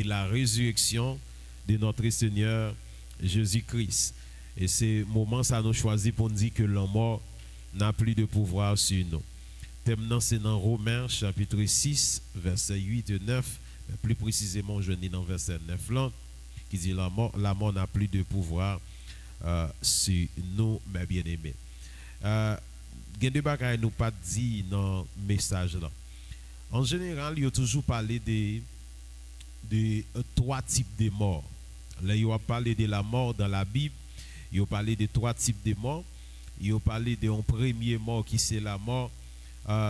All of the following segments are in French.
la résurrection de notre Seigneur Jésus-Christ. Et c'est moment ça nous choisit pour nous dire que la mort n'a plus de pouvoir sur nous. Thème c'est dans Romains chapitre 6 verset 8 et 9, plus précisément je dis dans verset 9 là, qui dit la mort n'a plus de pouvoir sur nous, mes bien-aimés. Il y a des bagages nous pas dit dans le message là. En général, il y a toujours parlé de trois types de morts. Là, il y a parlé de la mort dans la Bible, il y a parlé de trois types de morts. Il y a parlé d'un premier mort qui c'est la mort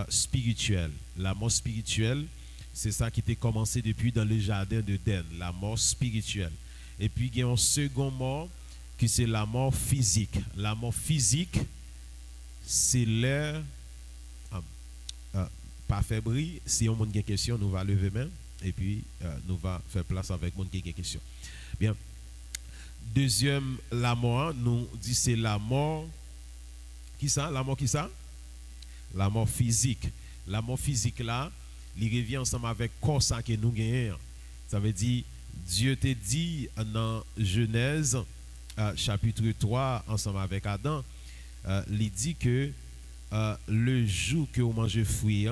spirituelle. La mort spirituelle, c'est ça qui était commencé depuis dans le jardin d'Éden, la mort spirituelle. Et puis, il y a un second mort qui c'est la mort physique. La mort physique, c'est l'air. Pas fébrile. Si on a une question, nous va lever main et puis nous va faire place avec mon qui a une question. Bien. Deuxième, la mort, nous dit c'est la mort. Qui ça? La mort qui ça? La mort physique. La mort physique là, il revient ensemble avec corps ça que nous gagnons. Ça veut dire Dieu te dit dans Genèse chapitre 3 ensemble avec Adam, il dit que le jour que vous mangez fruit,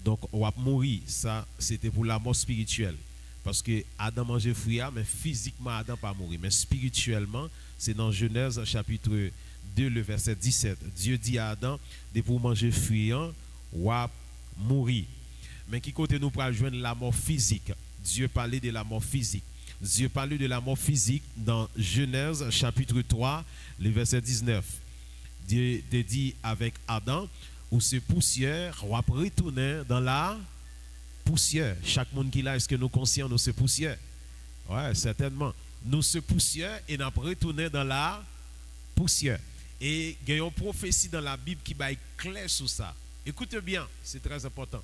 donc on va mourir. Ça c'était pour la mort spirituelle. Parce que Adam mangeait fruit, mais physiquement Adam pas mourir. Mais spirituellement, c'est dans Genèse chapitre 2, le verset 17. Dieu dit à Adam, de pour manger fruit, ou à mourir. Mais qui côté nous pour joindre la mort physique? Dieu parlait de la mort physique. Dieu parlait de la mort physique dans Genèse chapitre 3, le verset 19. Dieu te dit avec Adam, ou ce poussière, ou après retourner dans la poussière. Chaque monde qui là, est-ce que nous conscients de ce poussière? Ouais, certainement. Nous ce poussière et nous retourner dans la poussière. Et il y a une prophétie dans la Bible qui va être claire sur ça. Écoutez bien, c'est très important.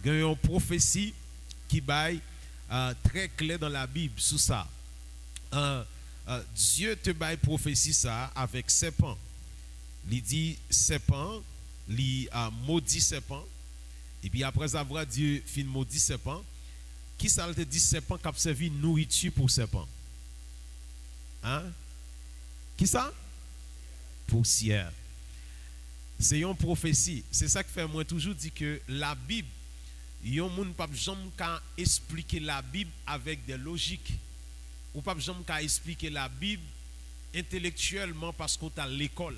Il y a une prophétie qui va être très claire dans la Bible sur ça. Dieu te va prophétie ça avec serpent. Il dit serpent, il maudit serpent. Et puis après avoir Dieu fin maudit serpent, qui ça te dit serpent qui a servi nourriture pour serpent? Hein? Qui ça? Poussière. C'est une prophétie. C'est ça que fait moi toujours dit que la Bible, yon moun pas jamais expliquer la Bible avec des logiques. Ou pas jamais expliquer la Bible intellectuellement parce qu'on est à l'école.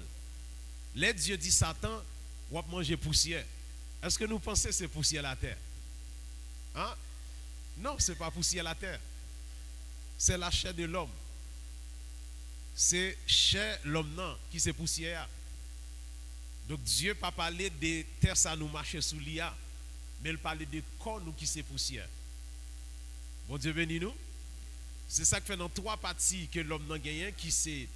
Les Dieu dit Satan, ou manger poussière. Est-ce que nous pensons que c'est poussière la terre? Hein? Non, ce n'est pas poussière la terre. C'est la chair de l'homme. C'est chair l'homme non, qui c'est poussière. Donc Dieu n'a pas parlé de terre ça nous marche sous l'IA, mais il parlait de corps nous qui c'est poussière. Bon Dieu béni nous. C'est ça que fait dans trois parties que l'homme n'a gagné, qui c'est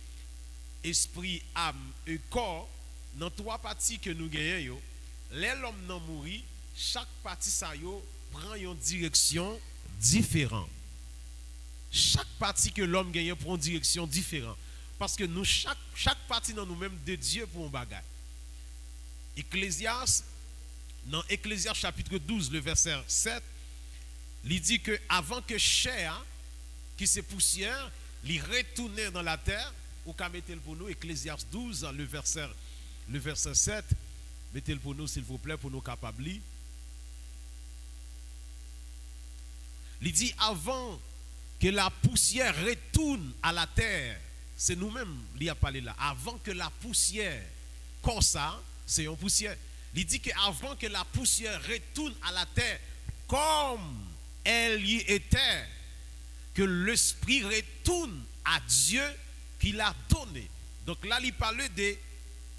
esprit, âme et corps. Dans trois parties que nous gagnons, l'homme n'a mouru, chaque partie ça yo prend une direction différente. Chaque partie que l'homme gagne prend une direction différente. Parce que nous, chaque partie dans nous-mêmes de Dieu pour un bagage. Ecclésias, dans Ecclésias chapitre 12, le verset 7, il dit que avant que chair, qui se poussière, il retournait dans la terre, ou qu'à mettre pour nous, Ecclésias 12, le verset 7, mettez-le pour nous s'il vous plaît, pour nous capables. Il dit avant que la poussière retourne à la terre, c'est nous-mêmes qui a parlé là, avant que la poussière, comme ça, c'est une poussière. Il dit qu'avant que la poussière retourne à la terre, comme elle y était, que l'esprit retourne à Dieu qui l'a donné. Donc là, il parlait de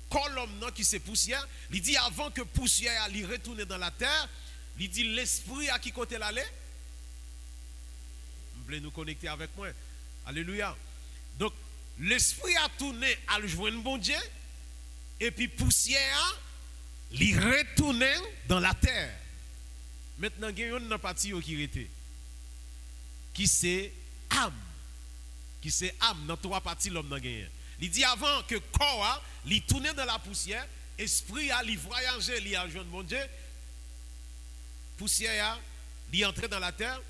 colonne qui c'est poussière. Il dit avant que poussière allait retourner dans la terre, il dit l'esprit à qui côté l'aller. Vous voulez nous connecter avec moi? Alléluia. Donc l'esprit a tourné à le joindre bon Dieu, et puis poussière il retourne dans la terre. Maintenant il y a une partie qui était, qui c'est âme, dans trois parties l'homme n'a gagné. Il dit avant que corps il tourne dans la poussière, esprit a il voyager, il a joindre bon Dieu, poussière il entré dans la terre.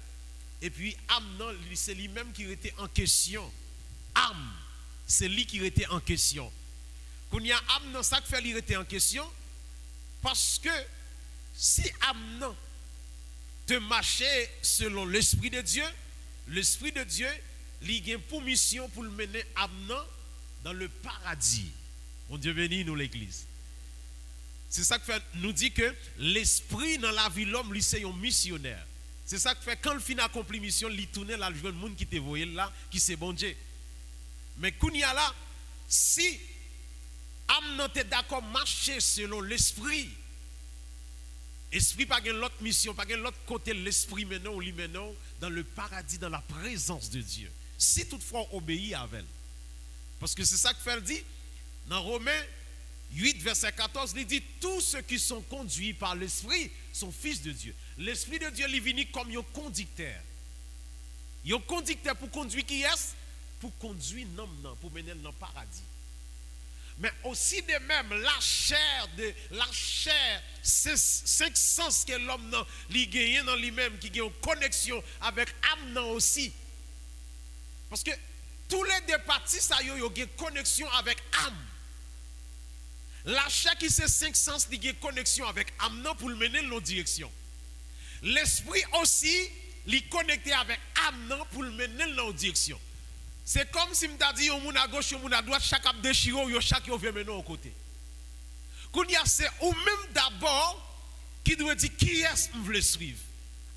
et puis Amnon, c'est lui-même qui était en question. Am, c'est lui qui était en question. Quand il y a Amnon, ça fait lui était en question, parce que si Amnon te marchait selon l'Esprit de Dieu, il a pour mission pour le mener Amnon dans le paradis. Mon Dieu béni nous l'église. C'est ça qui fait nous dit que l'esprit dans la vie de l'homme, lui c'est un missionnaire. C'est ça qui fait quand le fin accompli mission, il tourne là, le jeune monde qui te voyait là, qui c'est bon Dieu. Mais quand il y a là, si Amnon est d'accord marcher selon l'esprit, esprit pas gain l'autre mission, pas gain l'autre côté l'esprit maintenant ou lui maintenant dans le paradis, dans la présence de Dieu. Si toutefois on obéit à elle. Parce que c'est ça que fait dit dans Romains 8 verset 14, il dit tous ceux qui sont conduits par l'esprit sont fils de Dieu. L'esprit de Dieu il vient comme un conducteur. Un conducteur pour conduire qui est? Pour conduire l'homme pour mener dans le paradis. Mais aussi de même, la chair, c'est 5 sens que l'homme a gagné dans lui-même, qui a une connexion avec âme aussi. Parce que tous les deux parties, ça y a une connexion avec âme. La chair qui c'est 5 sens, il a une connexion avec âme pour le mener dans l'autre direction. L'esprit aussi, il est connecté avec âme pour le mener dans l'autre direction. C'est comme si je dit, on moun à gauche, on moun à droite, chaque a déchiré, chaque veut mener au côté. Quand il y a c'est ou même d'abord qui doit dire qui est-ce que je veux suivre,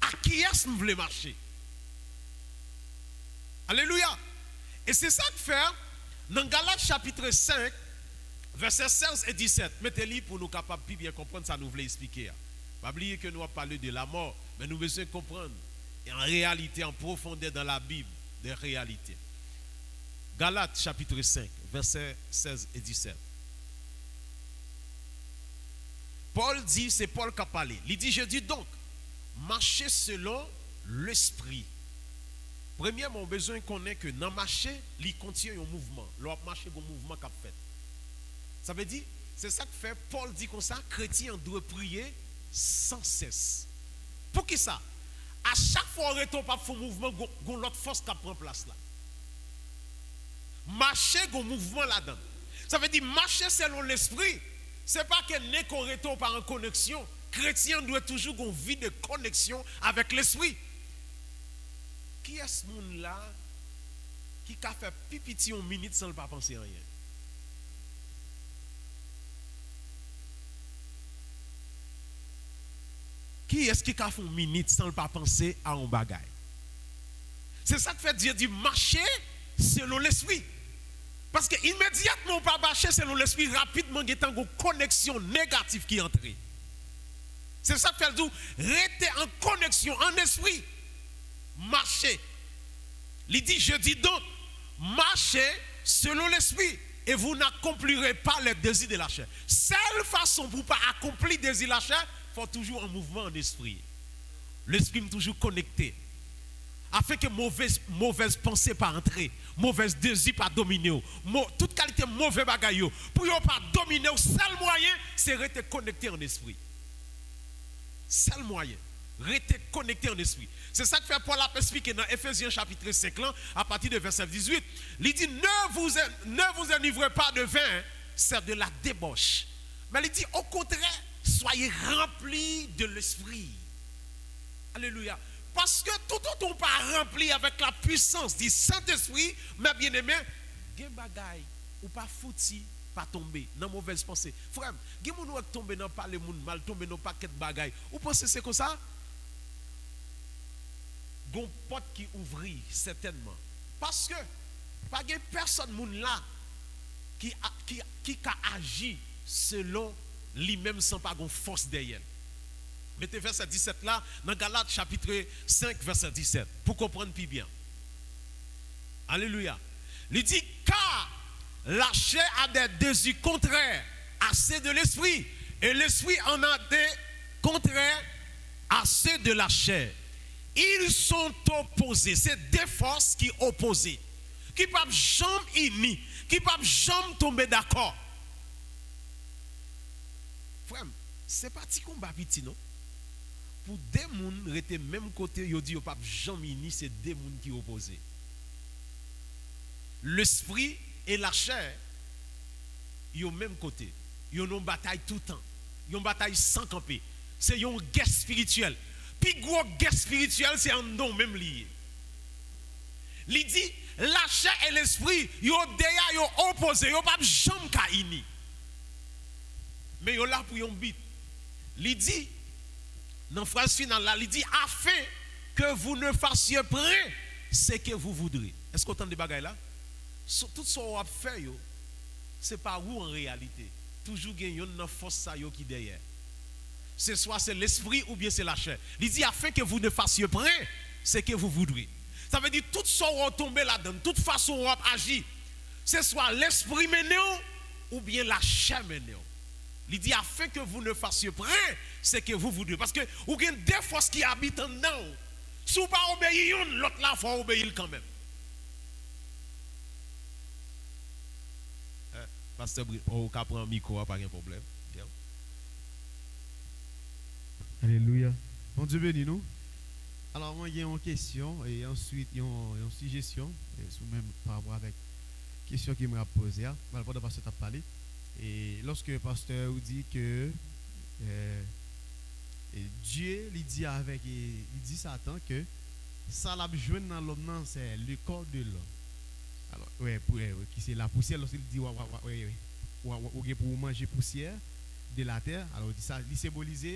à qui est-ce que je veux marcher. Alléluia. Et c'est ça que fait dans Galates chapitre 5, versets 16 et 17. Mettez-le pour nous capables de bien comprendre ça, nous voulons expliquer. Pas oublier que nous avons parlé de la mort, mais nous besoin comprendre et en réalité, en profondeur dans la Bible, des réalités. Galates chapitre 5, versets 16 et 17. Paul dit, c'est Paul qui a parlé. Il dit, je dis donc, marchez selon l'esprit. Premièrement, on a besoin qu'on ait que dans marcher, il contient un mouvement. L'autre marcher, un mouvement qu'a fait. Ça veut dire, c'est ça que fait Paul dit comme ça, chrétien doit prier sans cesse. Pour qui ça? À chaque fois on retourne pas faire mouvement, on l'autre force qui prend place là. Marcher, un mouvement là-dedans. Ça veut dire marcher selon l'esprit. Ce n'est pas que n'est qu'on retourne par en connexion. Chrétien doit toujours avoir une vie de connexion avec l'esprit. Qui est ce monde-là qui a fait pipiti une minute sans ne pas penser à rien? Qui est-ce qui a fait une minute sans ne pas penser à un bagage? C'est ça que fait Dieu dit marcher selon l'esprit. Parce que immédiatement on pas marcher selon l'esprit, rapidement il y a une connexion négative qui entre. C'est ça que fait dire rester en connexion en esprit. Marcher. Il dit je dis donc marchez selon l'esprit et vous n'accomplirez pas les désirs de la chair. Seule façon pour ne pas accomplir les désirs de la chair, il faut toujours un mouvement en esprit. L'esprit est toujours connecté. Afin que mauvaise pensée pas entrer, mauvaise désir pas dominer, toute qualité mauvais bagaille pour ne pas dominer, le seul moyen c'est rester connecté en esprit. Seul moyen, rester connecté en esprit. C'est ça que fait Paul a expliqué dans Ephésiens chapitre 5 là, à partir de verset 18. Il dit ne vous enivrez pas de vin, c'est de la débauche. Mais il dit au contraire, soyez remplis de l'esprit. Alléluia. Parce que tout on pas rempli avec la puissance du Saint-Esprit, mais bien aimé, gen bagay ou pas fouti, pas tomber dans mauvaise pensée. Frère, gen moun ou tomber dans parler moun mal, tomber dans paquet de bagay. Ou pensez c'est comme ça? Gon porte qui ouvrit certainement. Parce que pas gen personne moun là qui a agi selon lui-même sans pas gon force derrière. Mettez verset 17 là, dans Galates chapitre 5, verset 17, pour comprendre plus bien. Alléluia. Il dit, car la chair a des désirs contraires à ceux de l'esprit, et l'esprit en a des contraires à ceux de la chair. Ils sont opposés, c'est des forces qui opposent, qui ne peuvent jamais unir, qui ne peuvent jamais tomber d'accord. Frère, c'est pas petit combat petit, non? pour des gens rester même côté, yo dit yo pas jamais ni c'est des gens qui opposés. L'esprit et la chair yo même côté. Yo une bataille tout le temps. Yo une bataille sans camper. C'est une guerre spirituelle. Puis gros guerre spirituelle c'est un don même lié. Il dit la chair et l'esprit yo déjà yo opposé, yo pas jamais ka uni. Mais yo là pour yon but. Il dit dans la phrase finale là, il dit afin que vous ne fassiez près ce que vous voudrez. Est-ce qu'on entend des bagailles là? Tout ce qu'on a fait, c'est pas où en réalité. Toujours il y a une force ça qui derrière. C'est soit c'est l'esprit ou bien c'est la chair. Il dit afin que vous ne fassiez près ce que vous voudrez. Ça veut dire tout ce qu'on tombe là-dedans, toute façon on agit, c'est soit l'esprit mené ou bien la chair mené. Il dit afin que vous ne fassiez près ce que vous voudrez. Parce que vous avez des forces qui habitent en nous. Si vous ne pas obéir, l'autre là, il faut obéir quand même. Pasteur, on va prendre un micro, pas de problème. Bien. Alléluia. Bon Dieu bénis nous. Alors, moi, il y a une question et ensuite, il y a une suggestion, même par rapport avec la question qu'il m'a posée. Pendant que le pasteur t'a parlé. Et lorsque le pasteur dit que Dieu lui dit il dit Satan que ça l'a besoin dans l'homme, c'est le corps de l'homme. Alors, qui c'est la poussière, lorsqu'il dit pour manger poussière de la terre, alors il dit ça, il symbolise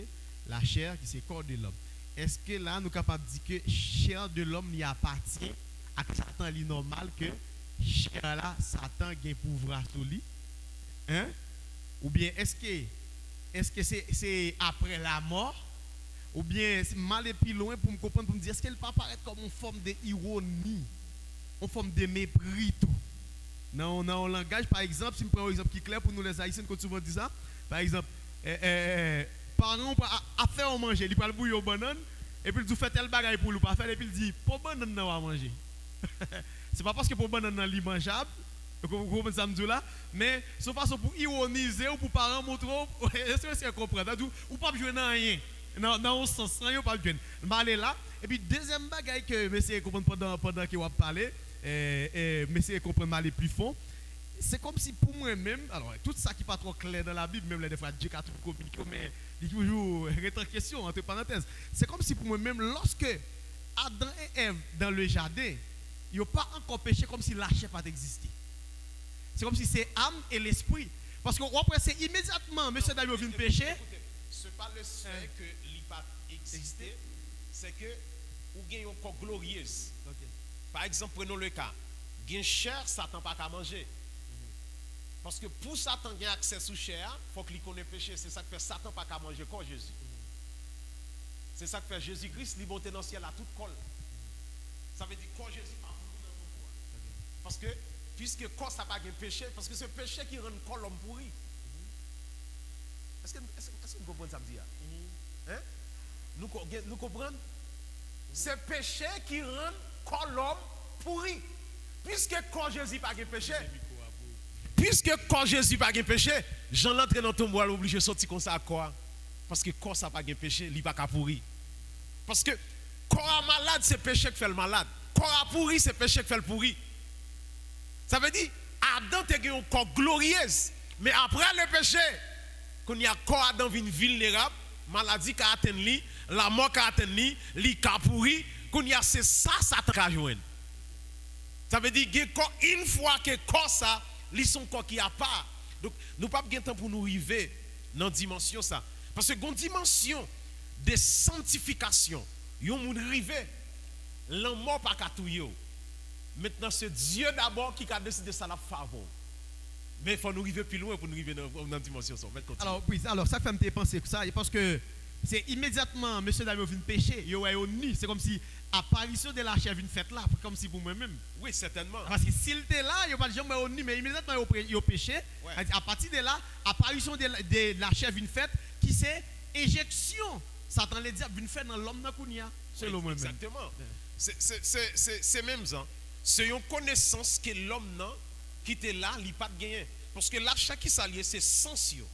la chair qui c'est le corps de l'homme. Est-ce que là, nous sommes capables de dire que chair de l'homme n'y appartient à Satan, il est normal que chair là, Satan a un pouvoir sur lui? Hein? Ou bien est-ce que c'est après la mort? Ou bien c'est mal et plus loin pour me comprendre, pour me dire est-ce qu'elle peut apparaître comme une forme d'ironie, une forme de mépris tout? Dans un langage, par exemple, si je prends un exemple qui est clair pour nous les Haïtiens, quand souvent dit ça, par exemple, parents a fait à manger, il prend le bouillon banane, et puis il fait tel bagaille pour lui pas faire, et puis il dit, pour banane non à manger. C'est pas parce que pour banane non est mangeable. Vous comprenez ça là, mais c'est une façon pour ironiser ou pour parents montrer, est-ce que c'est comprendre? Ou pas jouer dans rien, dans un sens, rien pas jouer. M'aller là, et puis deuxième bagaille que monsieur comprendre pendant qu'il va parler, monsieur comprendre m'aller plus fond, c'est comme si pour moi-même, alors tout ça qui n'est pas trop clair dans la Bible, même les fois Dieu a tout communiqué, mais il y a toujours une question entre parenthèses. C'est comme si pour moi-même, lorsque Adam et Ève dans le jardin, ils n'ont pas encore péché comme si la chair n'a pas existé. C'est comme si c'est l'âme et l'esprit. Parce qu'après, c'est immédiatement, M. David vient pécher. Ce n'est pas le fait que l'IPAT existait, c'est que vous avez une corps glorieuse. Par exemple, prenons le cas. Gain chair, Satan n'a pas qu'à manger. Parce que pour Satan ait accès sous chair, il faut qu'il connaisse le péché. C'est ça que fait Satan pas qu'à manger corps Jésus. C'est ça que fait Jésus-Christ, il monte dans le ciel à toute colle. Ça veut dire corps Jésus pas pourri dans mon corps. Parce que puisque corps ça pas de péché, parce que c'est le péché qui rend le corps l'homme pourri. Est-ce que vous comprenez ça me dit? Hein? Nous comprenons? C'est le péché qui rend le corps l'homme pourri. Puisque corps Jésus pas de péché. Puisque corps Jésus pas de péché, Jean l'entre dans ton bois obligé de sortir comme ça à quoi? Parce que corps ça pas de péché, il pas qu'à pourri. Parce que corps malade, c'est péché qui fait le malade. Corps pourri, c'est péché qui fait le pourri. Ça veut dire, Adam a un corps glorieux. Mais après le péché, quand il y a corps Adam une vulnérable, maladie qui a atteint lui, la mort qui a atteint lui, il a pourri, quand il y a c'est ça, ça a joindre. Ça veut dire, une fois que corps ça, ils sont corps qui a pas. Donc, nous n'avons pas de temps pour nous arriver dans la dimension ça. Parce que dans une dimension de sanctification, ils ont arrivé, la mort pas qu'à tout. Maintenant, c'est Dieu d'abord qui a décidé ça la faveur. Mais il faut nous arriver plus loin pour nous arriver dans la dimension. Alors, oui, alors ça fait me penser que ça, parce que c'est immédiatement, M. David vient pécher, c'est comme si l'apparition de la chair vient faite là, comme si pour moi-même. Oui, certainement. Parce que s'il était là, il n'y a pas de jamais au nid, mais immédiatement il a péché. Ouais. À partir de là, l'apparition de la chair vient faite, qui c'est éjection. Satan le diable vient faire dans l'homme dans Kounia. C'est le même. Exactement. C'est même ça. C'est une connaissance que l'homme qui était là, il n'a pas de gagné. Parce que la chair qui s'allie, c'est sensio.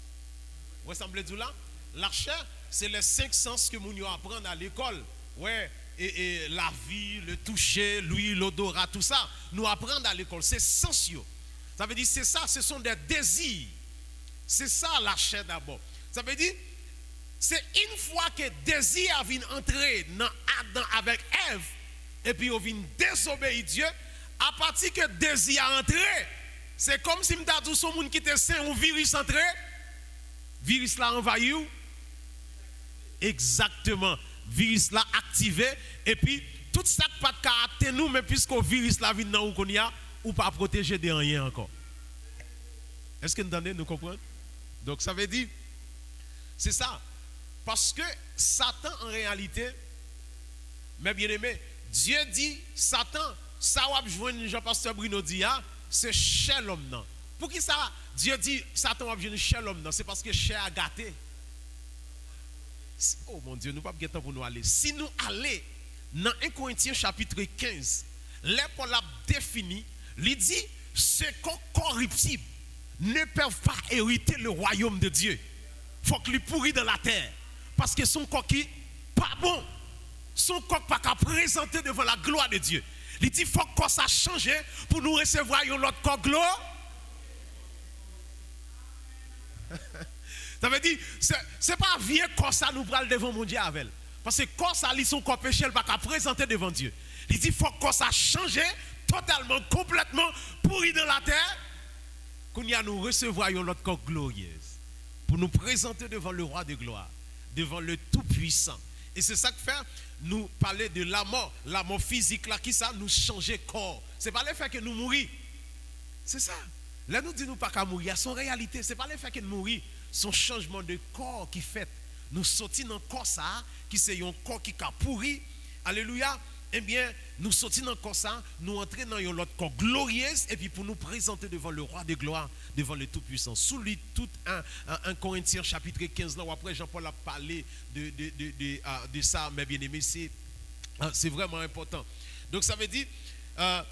Vous semblez dire là? La chair, c'est les 5 sens que nous apprenons à l'école. Ouais, et la vie, le toucher, l'huile, l'odorat, tout ça, nous apprenons à l'école. C'est sensio. Ça veut dire, c'est ça, ce sont des désirs. C'est ça la chair d'abord. Ça veut dire, c'est une fois que désir vient entrer dans Adam avec Ève, et puis on vient désobéir Dieu, à partir que désir a entré, c'est comme si m'ta dit son monde qui était sain, un virus entré, virus là envahi. Exactement, virus là activé, et puis tout ça pas de caractère nous, mais puisque le virus là vient dans qu'on y a, ou pas protéger de rien encore. Est-ce que nous entendez, nous comprenons? Donc ça veut dire, c'est ça. Parce que Satan en réalité, mes bien-aimés, Dieu dit, Satan, ça va joindre Jean-Pasteur Bruno dit, c'est chez l'homme. Non. Pour qui ça? Dieu dit, Satan va joindre chez l'homme. C'est parce que chez a gâté. Oh mon Dieu, nous ne pouvons pas pour nous aller. Si nous allons dans 1 Corinthiens chapitre 15, là Paul a défini, il dit, ceux corruptibles ne peuvent pas hériter le royaume de Dieu. Il faut qu'il pourrit dans la terre. Parce que son corps qui pas bon. Son corps pas qu'à présenter devant la gloire de Dieu. Il dit, il faut que ça change pour nous recevoir l'autre corps gloire. Ça veut dire, c'est pas vieux corps ça nous prend devant mon Dieu avec. Parce que corps ça, son corps péché, il pas qu'à présenter devant Dieu. Il dit, il faut que ça change totalement, complètement pourri dans la terre. Qu'on y a nous recevoir l'autre corps glorieuse. Pour nous présenter devant le roi de gloire, devant le tout-puissant. Et c'est ça que fait, nous parler de la mort physique là, qui ça nous changer corps. C'est pas le fait que nous mourir. C'est ça. Là nous disons pas qu'à mourir, son réalité, c'est pas le fait que nous mourir, son changement de corps qui fait. Nous sortir dans corps ça, qui c'est un corps qui a pourri. Alléluia. Eh bien, nous sortir dans corps ça, nous entrer dans l'autre corps glorieuse, et puis pour nous présenter devant le roi de gloire, devant le tout-puissant. Sous lui, tout un Corinthiens chapitre 15, là où après Jean-Paul a parlé de ça, mes bien-aimés, c'est vraiment important. Donc ça veut dire, il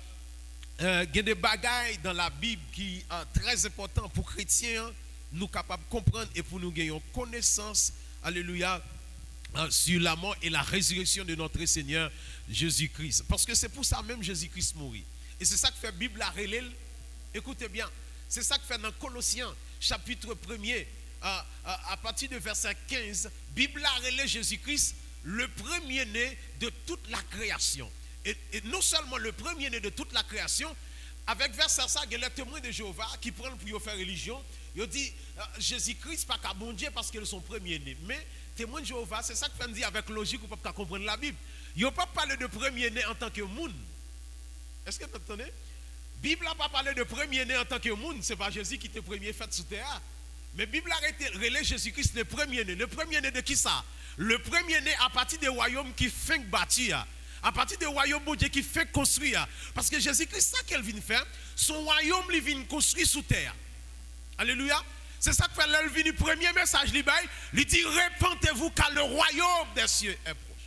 y a des bagailles dans la Bible qui sont très importants pour les chrétiens, nous capables de comprendre et pour nous gagner connaissance, alléluia, sur la mort et la résurrection de notre Seigneur Jésus-Christ. Parce que c'est pour ça même Jésus-Christ mourit. Et c'est ça que fait la Bible à relève. Écoutez bien, c'est ça que fait dans Colossiens chapitre 1er, à partir de verset 15, la Bible a relève Jésus-Christ, le premier-né de toute la création. Et non seulement le premier-né de toute la création, avec verset ça, il y a les témoins de Jéhovah qui prennent pour faire religion. Ils disent Jésus-Christ pas qu'à bon Dieu parce qu'ils sont premiers-nés. Mais témoins de Jéhovah, c'est ça que fait dire avec logique, vous ne pouvez pas comprendre la Bible. Ils n'ont pas parlé de premier-né en tant que monde. Est-ce que vous entendez? La Bible n'a pas parlé de premier-né en tant que monde. Ce n'est pas Jésus qui était premier fait sous terre. Mais la Bible a relé Jésus-Christ le premier-né. Le premier-né de qui ça? Le premier-né à partir des royaumes qui fait bâtir. À partir des royaumes de Dieu qui fait construire. Parce que Jésus-Christ, ça qu'elle vient faire, son royaume, il vient construire sous terre. Alléluia. C'est ça que fait le premier message, il dit répentez-vous car le royaume des cieux est proche.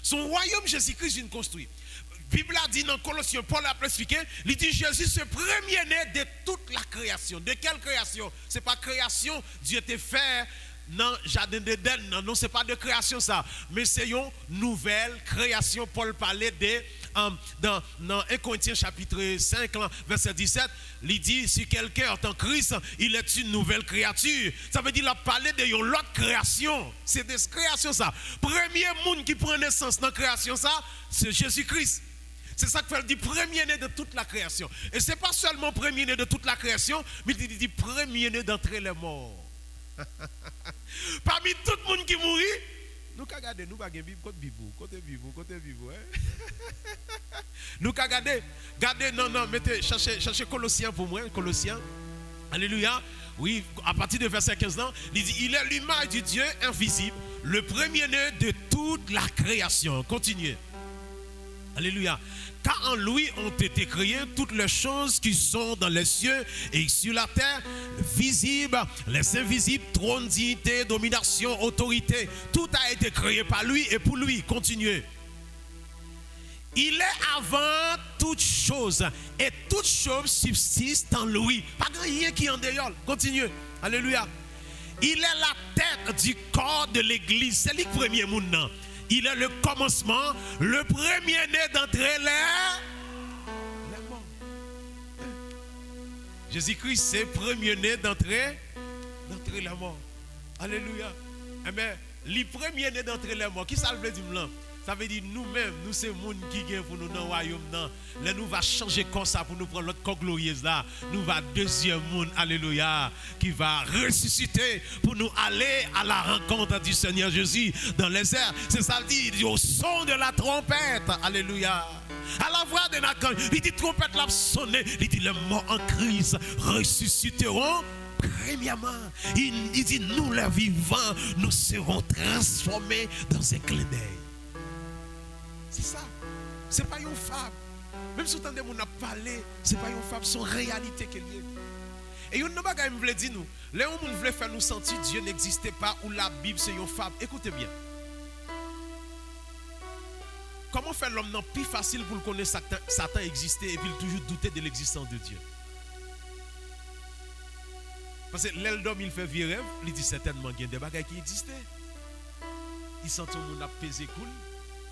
Son royaume, Jésus-Christ vient construire. La Bible a dit dans Colossiens, Paul a expliqué, il dit Jésus c'est premier-né de toute la création. De quelle création? Ce n'est pas création, Dieu t'a fait dans le jardin d'Éden. Non, ce n'est pas de création ça. Mais c'est une nouvelle création. Paul parlait de, dans 1 Corinthiens chapitre 5, verset 17, il dit, si quelqu'un est en Christ, il est une nouvelle créature. Ça veut dire qu'il a parlé de l'autre création. C'est des créations ça. Premier monde qui prend naissance dans la création ça, c'est Jésus-Christ. C'est ça qu'il dit premier-né de toute la création. Et ce n'est pas seulement premier-né de toute la création, mais il dit premier-né d'entre les morts. Parmi tout le monde qui mourit, nous avons regardé, nous avons regardé côté Bible. Nous avons regardé, non, mettez, cherchez Colossiens pour moi, Colossiens. Alléluia. Oui, à partir de verset 15 ans, il dit, il est l'image du Dieu invisible, le premier-né de toute la création. Continuez. Alléluia. Car en lui ont été créées toutes les choses qui sont dans les cieux et sur la terre, visibles, les invisibles, trône, dignité, domination, autorité. Tout a été créé par lui et pour lui. Continuez. Il est avant toutes choses et toutes choses subsistent en lui. Pas rien qui en dehors. Continuez. Alléluia. Il est la tête du corps de l'église. C'est lui le premier monde. Non? Il est le commencement, le premier-né d'entre les morts. Jésus-Christ, c'est premier-né d'entre les morts. Alléluia. Eh bien, le premier-né d'entre les morts, qui ça veut dire là? Ça veut dire nous-mêmes, nous c'est le monde qui vient pour nous dans le royaume. Là, nous va changer comme ça pour nous prendre l'autre corps glorieuse là. Nous va deuxième monde, alléluia, qui va ressusciter pour nous aller à la rencontre du Seigneur Jésus dans les airs. C'est ça dit au son de la trompette, alléluia. À la voix de Nathan, il dit trompette l'a sonné, il dit les morts en Christ ressusciteront. Premièrement, il dit nous les vivants, nous serons transformés dans un clin d'œil. C'est ça. Ce n'est pas une fable. Même si on a parlé, ce n'est pas une fable, c'est une réalité qu'il y a. Et une chose que je voulais dire, nous, les gens veulent faire nous sentir que Dieu n'existait pas ou la Bible c'est une fable. Écoutez bien. Comment faire l'homme non plus facile pour le connaître Satan existait et puis toujours douter de l'existence de Dieu? Parce que l'homme il fait vieux rêve, il dit certainement qu'il y a des bagages qui existaient. Il sent que le monde a pesé cool.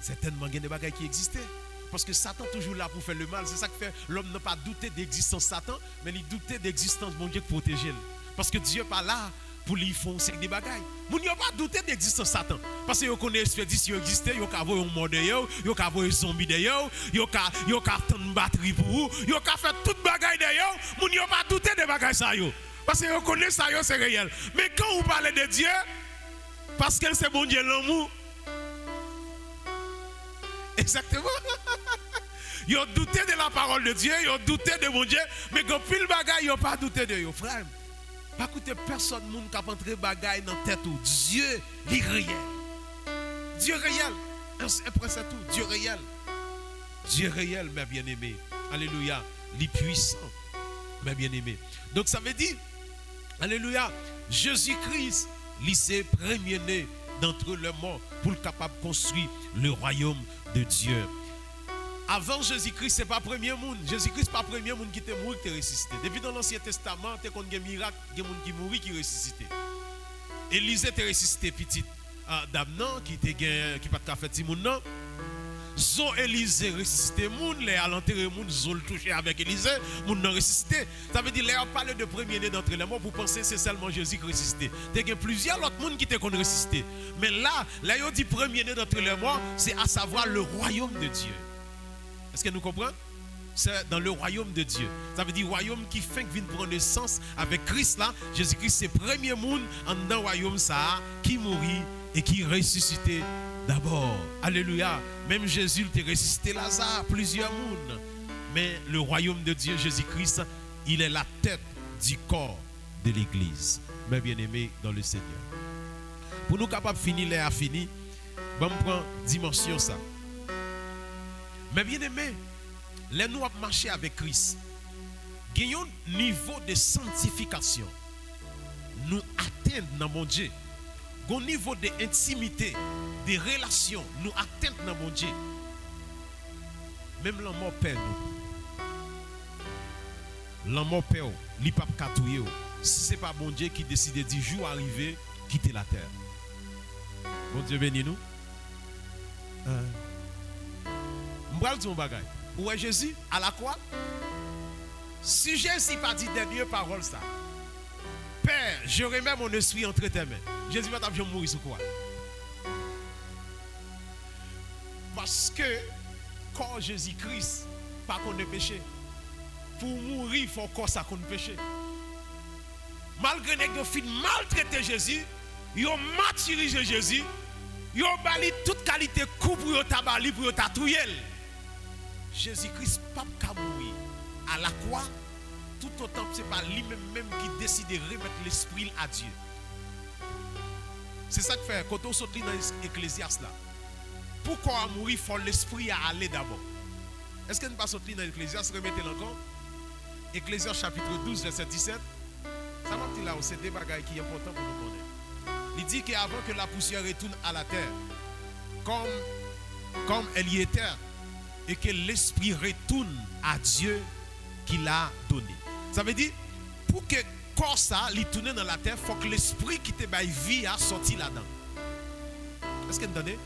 Certainement, il y a des bagages qui existaient. Parce que Satan est toujours là pour faire le mal. C'est ça qui fait l'homme n'a pas douté d'existence de Satan, mais il doutait d'existence de mon Dieu qui protège. Parce que Dieu n'est pas là pour lui faire des bagages. Vous n'avez pas douté d'existence de Satan. Parce que vous connaissez l'expédition qui existait, vous avez un mort d'ailleurs, vous avez un zombie d'ailleurs, vous avez une batterie pour vous, vous avez fait tout bagages d'ailleurs, vous n'avez pas douté de bagages ça. Parce que vous connaissez ça, c'est réel. Mais quand vous parlez de Dieu, parce que c'est mon Dieu l'amour, exactement. Ils ont douté de la parole de Dieu, ils ont douté de mon Dieu, mais quand pile bagaille, ils n'ont pas douté de eux, frère. Pas écouter personne qui a entré bagaille dans la tête. Dieu, il est réel. Dieu réel. Après c'est tout, Dieu réel. Dieu réel, mes bien-aimés. Alléluia. Il est puissant, mes bien-aimés. Donc ça veut dire, alléluia, Jésus-Christ, il est premier-né d'entre les morts pour être capable de construire le royaume de Dieu. Avant Jésus-Christ, ce n'est pas le premier monde. Jésus-Christ, ce n'est pas le premier monde qui était mort, qui est ressuscité. Depuis dans l'Ancien Testament, il y a des miracles, il y a des gens qui mourent, qui sont ressuscités. Élisée était ressuscité petit. Damnan, qui n'a pas fait petit monde, non. Son Élisée ressuscité, moun, les à l'enterré, moun, zon le touché avec Élisée, moun non ressuscité. Ça veut dire, les on parle de premier-né d'entre les morts, vous pensez que c'est seulement Jésus qui est ressuscité. Il y a plusieurs autres moun qui étaient ressuscités. Mais là on dit premier-né d'entre les morts, c'est à savoir le royaume de Dieu. Est-ce que nous comprenons? C'est dans le royaume de Dieu. Ça veut dire royaume qui fait que vient prendre naissance avec Christ là. Jésus-Christ, c'est le premier monde dans le royaume ça, qui mourit et qui ressuscité d'abord. Alléluia. Même Jésus il a ressuscité Lazare, plusieurs mondes. Mais le royaume de Dieu, Jésus-Christ, il est la tête du corps de l'église. Mes bien-aimés dans le Seigneur. Pour nous capables de finir, l'air fini, bon, on prend dimension ça. Mais bien-aimés, les nous avons marché avec Christ. Gagnons niveau de sanctification. Nous atteignons dans mon Dieu. Au niveau de intimité, de relations, nous atteignons dans mon Dieu. Même l'amour père nous. L'amour père, il ne peut pas catouiller. Si ce n'est pas mon Dieu qui décide de dire jour arrivé, quitter la terre. Bon Dieu bénis nous. Je vais dire un bagage. Où est Jésus? À la croix. Si Jésus n'a pas dit dernière parole, ça. Père, je remets mon esprit entre tes mains. Jésus va t'appeler mourir sur quoi? Parce que quand Jésus-Christ pas qu'on ne péché. Pour mourir, il faut qu'on ça qu'on péché. Malgré que vous fin maltraiter Jésus, vous martyrisé Jésus, vous bali toute qualité coup pour vous tabali pour vous tatouiller. Jésus-Christ pas qu'à mourir à la croix, tout autant c'est pas lui-même qui décide de remettre l'esprit à Dieu. C'est ça que fait quand on sort dans l'Ecclésiaste là. Pourquoi mourir, il faut l'esprit à aller d'abord. Est-ce que nous ne pas sortir dans l'Ecclésiaste, remettez-le encore. Ecclésiaste chapitre 12 verset 17. Ça va dire là, c'est des bagages qui sont importants pour nous connaître. Il dit qu'avant que la poussière retourne à la terre, comme elle y était, et que l'esprit retourne à Dieu qui l'a donné. Ça veut dire, pour que corps ça, il tourne dans la terre, il faut que l'esprit qui te baille vie a sorti là-dedans. Est-ce que vous entendez?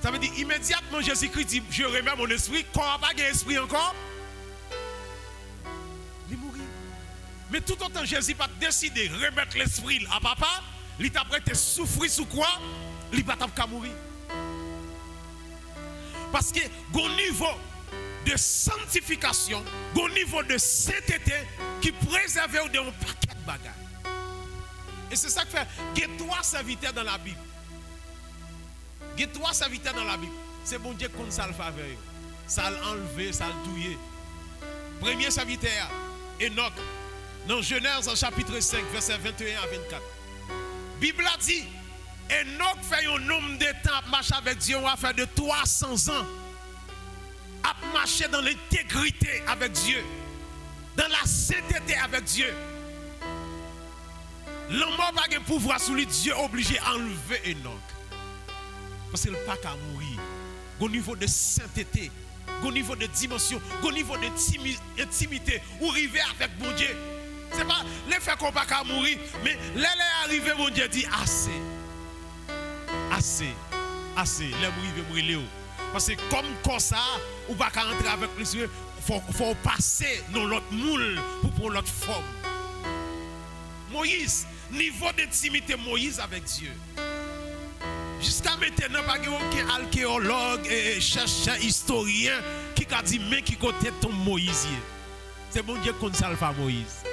Ça veut dire immédiatement Jésus-Christ dit je remets mon esprit, corps n'a pas d'esprit encore. Il mourit. Mais tout autant Jésus pas décidé de remettre l'esprit à papa, il t'a prêté souffrir sous quoi? Il va pas mourir. Parce que au niveau de sanctification, au niveau de sainteté qui préserve de un paquet de bagages. Et c'est ça que fait il y a trois serviteurs dans la Bible. Il y a trois serviteurs dans la Bible. C'est bon Dieu qu'on ça le faveur. Ça l'enlever, ça le douiller. Premier serviteur, Enoch. Dans Genèse en chapitre 5, verset 21 à 24. Bible a dit, Enoch fait un nombre de temps à marcher avec Dieu, on va faire de 300 ans. À marcher dans l'intégrité avec Dieu. Dans la sainteté avec Dieu. L'homme n'a pas de pouvoir sur lui, Dieu est obligé d'enlever Enoch. Parce qu'il n'a pas qu'à mourir. Au niveau de sainteté, au niveau de dimension, au niveau d'intimité, ou arriver avec mon Dieu. Ce n'est pas le fait qu'on n'a pas qu'à mourir, mais l'arrivée, mon Dieu dit assez. Assez. Assez. Les mourir, parce que comme ça, on ne peut pas rentrer avec les yeux. Il faut passer dans l'autre moule pour prendre l'autre forme. Moïse, niveau d'intimité, Moïse avec Dieu. Jusqu'à maintenant, pas aucun archéologue et chercheur historien qui a dit mais qui côté ton Moïse. C'est bon Dieu qu'on salve Moïse.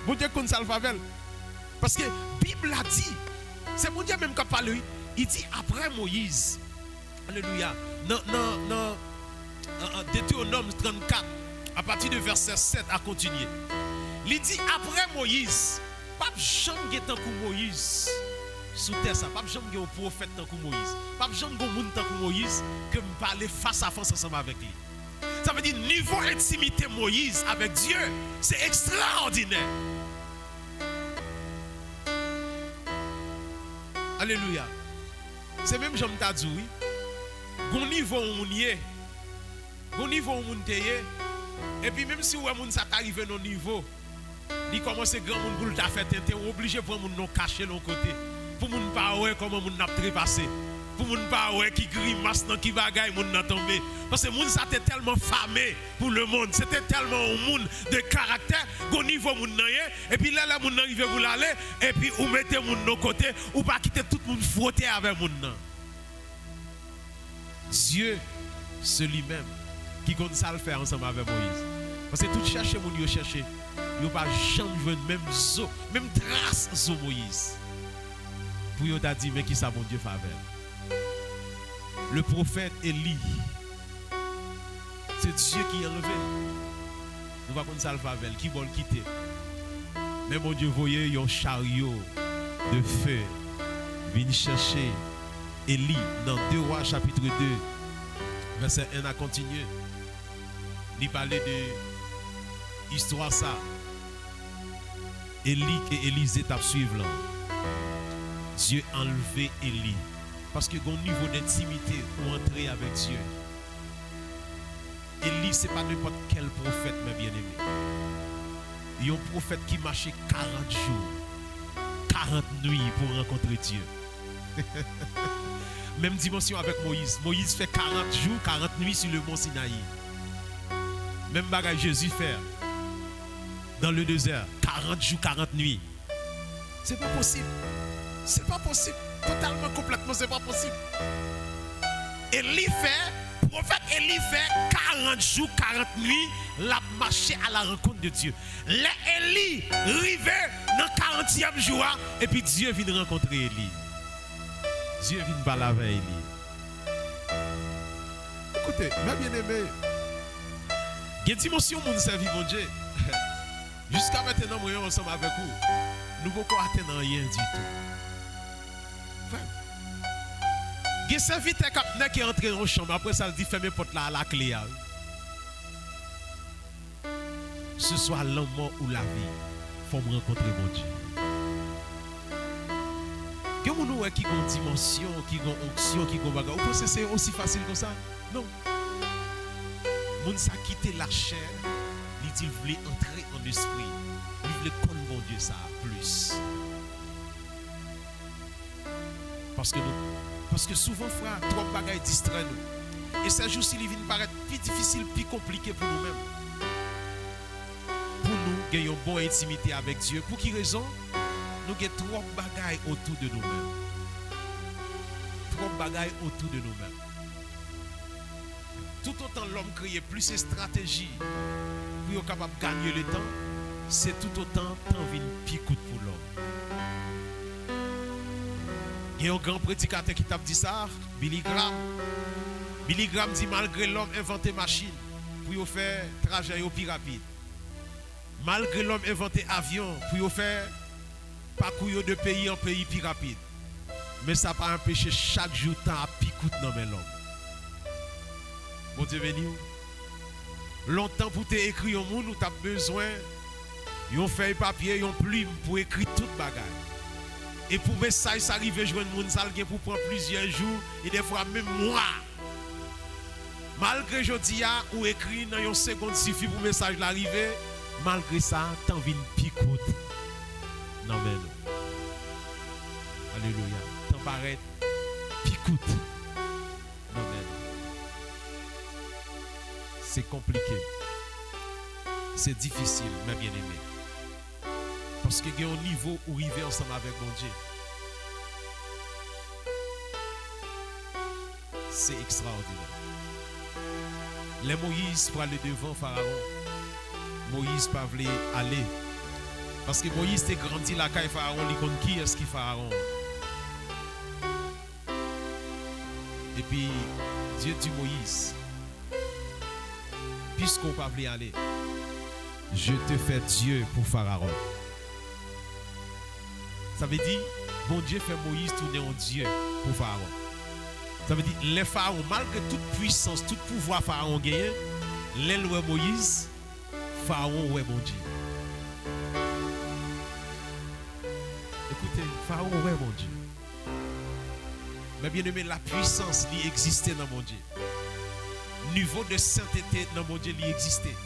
Bon Dieu qu'on salve elle. Parce que la Bible a dit, c'est bon Dieu même qui a parlé. Il dit après Moïse. Alléluia. Non, Deutéronome 34, à partir de verset 7 à continuer. Il dit après Moïse, pas jamais tant que Moïse. Sous terre ça, pas jamais un prophète tant que Moïse. Pas jamais un monde tant que Moïse que me parler face à face ensemble avec lui. Ça veut dire niveau intimité Moïse avec Dieu, c'est extraordinaire. Alléluia. C'est même Jean t'a dit oui. Gon niveau où on y est. Gon niveau où on est. Et puis même si ouais moun ça t'arrive à nos niveau, il commence grand monde pour t'a fait tenter, obligé pour moun non cacher l'autre côté. Pour moun pas ouais comment moun n'a trépassé. Pour moun pas ouais qui grimace dans qui bagaille moun n'a tombé. Parce que moun ça était tellement famé pour le monde, c'était tellement un monde de caractère, au niveau moun nan et puis là moun arrive vous l'aller et puis ou mettez moun de côté ou pas quitter tout le monde frotter avec moun nan. Dieu c'est lui-même qui compte ça le faire ensemble avec Moïse. Parce que tout chercher moun yo chercher, yo pas jamais joindre même zo, même trace zo Moïse. Pour yo t'a dit mais qui ça bon Dieu faveur. Le prophète Élie, c'est Dieu qui a enlevé. Nous ne pouvons pas le faire, qui va le quitter. Mais mon Dieu, voyez un chariot de feu vient chercher Élie dans 2 Rois chapitre 2, verset 1 à continuer. Il parlait de l'histoire ça. Élie et Élisée t'a suivre là. Dieu a enlevé Élie. Parce que au niveau d'intimité, pour entrer avec Dieu. Élie, ce n'est pas n'importe quel prophète, mes bien-aimés. Il y a un prophète qui marchait 40 jours, 40 nuits pour rencontrer Dieu. Même dimension avec Moïse. Moïse fait 40 jours, 40 nuits sur le mont Sinaï. Même bagage Jésus fait dans le désert, 40 jours, 40 nuits. C'est pas possible. C'est pas possible. Totalement, complètement, c'est pas possible. Élie fait, prophète Élie fait 40 jours, 40 nuits, la marché à la rencontre de Dieu. Les Élie arrivé dans le 40e jour, et puis Dieu vient rencontrer Élie. Dieu vient parler avec Élie. Écoutez, mes bien-aimés, il y a une dimension où nous servons mon Dieu. Jusqu'à maintenant, nous sommes ensemble avec vous. Nous ne pouvons pas atteindre rien du tout. Il y a un serviteur qui est entré dans la chambre. Après ça, il dit fermez la porte là à la clé. Ce soit la mort ou la vie, il faut me rencontrer mon Dieu. Il y a des gens qui ont une dimension, qui ont une onction, qui ont une bagarre. Vous pensez que c'est aussi facile que ça? Non. Les gens qui ont quitté la chair, ils voulaient entrer en esprit. voulez connaître bon Dieu ça plus. Parce que souvent, frère, trop de bagages distraient nous. Et ces jours-ci, ils viennent paraître plus difficiles, plus compliqués pour nous-mêmes. Pour nous, gagner une bonne intimité avec Dieu. Pour quelle raison? Nous avons trop de bagages autour de nous-mêmes. Trop de bagages autour de nous-mêmes. Tout autant l'homme crée plus de stratégies pour être capable de gagner le temps, c'est tout autant temps vient picoute pour l'homme. Il y a un grand prédicateur qui t'a dit ça, Billy Graham. Billy Graham dit malgré l'homme inventé machine pour faire trajet plus rapide. Malgré l'homme inventé avion pour faire parcours de pays en pays plus rapide. Mais ça n'a pas empêché chaque jour temps à picoute dans l'homme. Bon Dieu béni. Longtemps pour t'écrire au monde, tu as besoin d'un feuille papier, d'une plume pour écrire toute bagaille. Et pour message s'arriver joindre monde ça pour prendre plusieurs jours et des fois même mois. Malgré jodi a ou écrit dans une seconde suffit pour message l'arriver, malgré ça, t'en vient picoute. Non mais non. Alléluia. T'en paraît picoute. Non mais non. C'est compliqué. C'est difficile, mais bien aimé. Parce qu'il y a un niveau où arriver ensemble avec mon Dieu. C'est extraordinaire. Les Moïse pour aller devant Pharaon. Moïse pas voulu aller. Parce que Moïse était grandi là quand Pharaon, il connaît qui est-ce qui Pharaon. Et puis Dieu dit Moïse, puisqu'on pas voulu aller, je te fais Dieu pour Pharaon. Ça veut dire, bon Dieu fait Moïse tourner en Dieu pour Pharaon. Ça veut dire, les pharaons, malgré toute puissance, tout pouvoir Pharaon gagné, les lois Moïse, Pharaon ouais bon Dieu. Écoutez, Pharaon ouais mon Dieu. Mais bien aimé, la puissance qui existait dans mon Dieu. Niveau de sainteté dans mon Dieu, qui existait.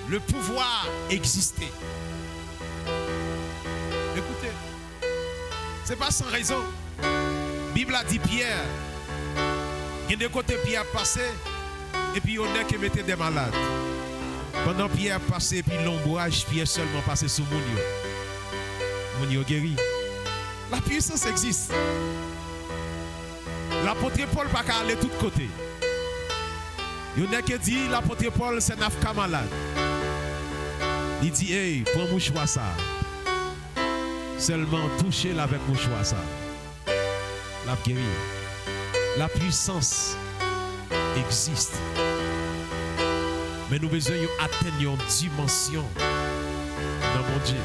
Le pouvoir existait. Écoutez, c'est pas sans raison. La Bible a dit Pierre. Il y a des côtés Pierre passé et puis on est qui mettait des malades. Pendant Pierre passé et puis l'ombrage, Pierre seulement passé sous Mounio. Mounio guéri. La puissance existe. L'apôtre Paul pas qu'à aller de tous côtés. Il y a qui dit l'apôtre Paul c'est Nafka malade. Il dit hey, prends mouchoir ça. Seulement toucher avec mouchoir ça. La guérir. La puissance existe. Mais nous besoin d'atteindre une dimension dans mon Dieu.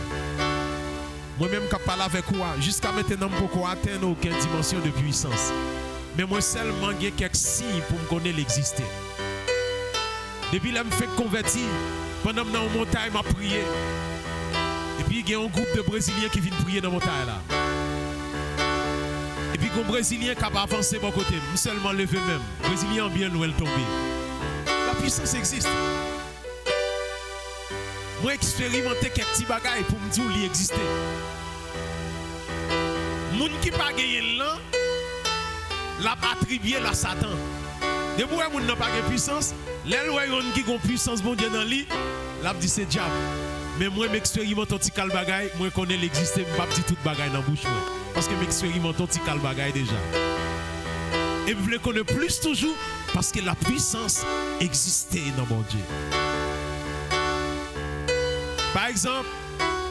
Moi-même, quand je parle avec toi, jusqu'à maintenant, je ne peux pas atteindre aucune dimension de puissance. Mais moi seulement, j'ai quelques signes pour me connaître l'exister. Depuis là, je me fais convertir. Pendant que je suis en montagne, je prié. Et puis, il y a un groupe de Brésiliens qui viennent prier dans la montagne là. Et puis, un Brésilien qui a avancé de mon côté, seulement levé même. Brésilien bien loin de tomber. La puissance existe. Moi, expérimenter quelques petits bagages pour me dire qu'il existe. Les gens qui n'ont pas gagné là, l'a attribué à Satan. De vous, les gens n'ont pas de puissance. Les gens qui ont puissance, bon Dieu, dans lui, l'a dit c'est diable. Mais moi, j'expérimente un petit calbagaille, moi, je connais l'existence, je ne dis pas tout bagaille dans la bouche. Parce que j'expérimente un petit calbagaille déjà. Et je veux connaître plus toujours parce que la puissance existait dans mon Dieu. Par exemple,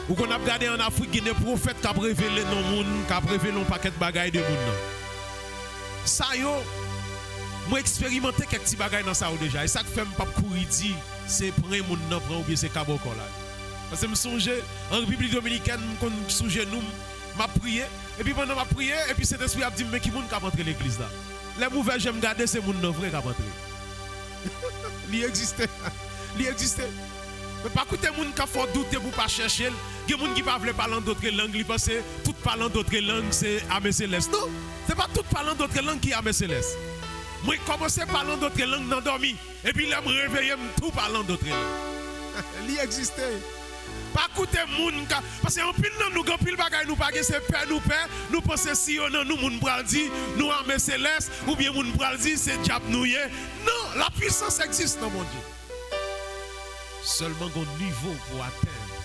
ou qu'on a regardé en Afrique, il y a des prophètes qui ont révélé dans le monde, qui ont révélé un paquet de bagailles de monde. Ça, moi, expérimenté quelques petits bagailles dans ça déjà. Et ça que fait pas courir dire, c'est prendre le monde dans ou bien c'est cabocol là. Parce que je me songe, en République Dominicaine, je me songe, nous, je prié. Et puis pendant que je prié, et puis cet esprit a dit, mais qui est-ce qui a rentré l'église là? Les mauvais, j'aime garder, c'est le monde vrai qui a rentré. Il existait. Il existait. Mais pas écouter les gens qui font douter pour ne pas chercher. Il y a des gens qui ne veulent pas parler d'autres langues. Ils pensent que tout parlant d'autres langues, c'est Amé Céleste. Non, ce n'est pas tout parlant d'autres langues qui est Amé Céleste. Moi, je commence à parler d'autres langues dans dormi. Et puis, je me réveille tout parlant d'autres langues. Il existait. Pas écouter moun parce que en pile nous grand pile bagay nous pas c'est père nous penser si on nous moun pral di nous armée céleste ou bien moun pral di c'est diable nous yé. Non, la puissance existe dans mon Dieu. Seulement un niveau pour atteindre,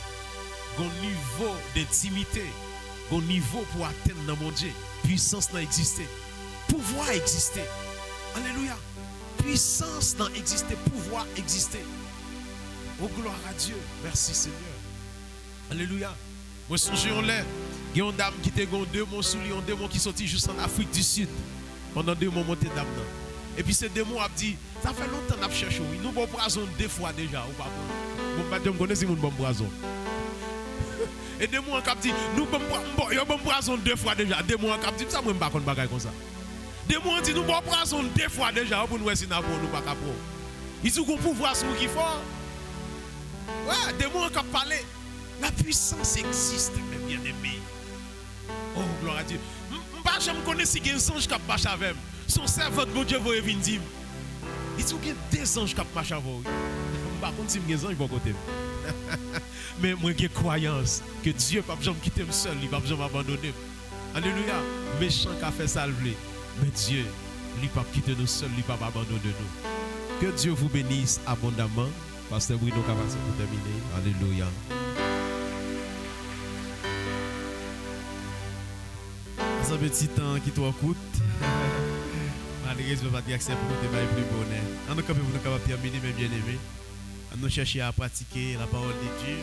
un niveau d'intimité, un niveau pour atteindre dans mon Dieu. Puissance n'a existé, pouvoir exister. Alléluia. Puissance n'a existé, pouvoir exister. Oh gloire à Dieu. Merci Seigneur. Alléluia. Moi songe on l'air. Il y a une dame qui était deux démons sous lui, un démon qui sortit juste en Afrique du Sud. Pendant 2 mois monté dame. Et puis ce démon a dit, ça fait longtemps qu'on a cherché. Nous bon poison 2 fois déjà ou pas bon. Bon madame connaît si mon bon poison. Et démon a dit, nous bon poison 2 fois déjà. Démon a dit, ça moi pas connait bagaille comme ça. Démon a dit, nous bon poison 2 fois déjà pour nous si nous pas capable. Ils ont un pouvoir sur qui fort. Ouais, démon a parlé. La puissance existe, mes bien-aimés. Oh, gloire à Dieu. Je ne connais pas si il y a un ange qui marche avec moi. Son servant de Dieu va venir dire. Il y a 2 anges qui marchent avec moi. Je ne sais pas si il y a un ange qui côté. Mais moi, j'ai croyance que Dieu ne va jamais quitter moi seul, il ne va jamais m'abandonner. Alléluia. Méchant qui a fait ça, mais Dieu, il ne va pas quitter nous seul, il ne va pas abandonner nous. Que Dieu vous bénisse abondamment. Pasteur Bruno Cavazzi pour terminer. Alléluia. Un petit temps qui te coûte. Malheureusement, pas accès pour te faire plus bonheur. En tout cas, vous nous capables de terminer, mes bien-aimés. Nous chercher à pratiquer la parole de Dieu.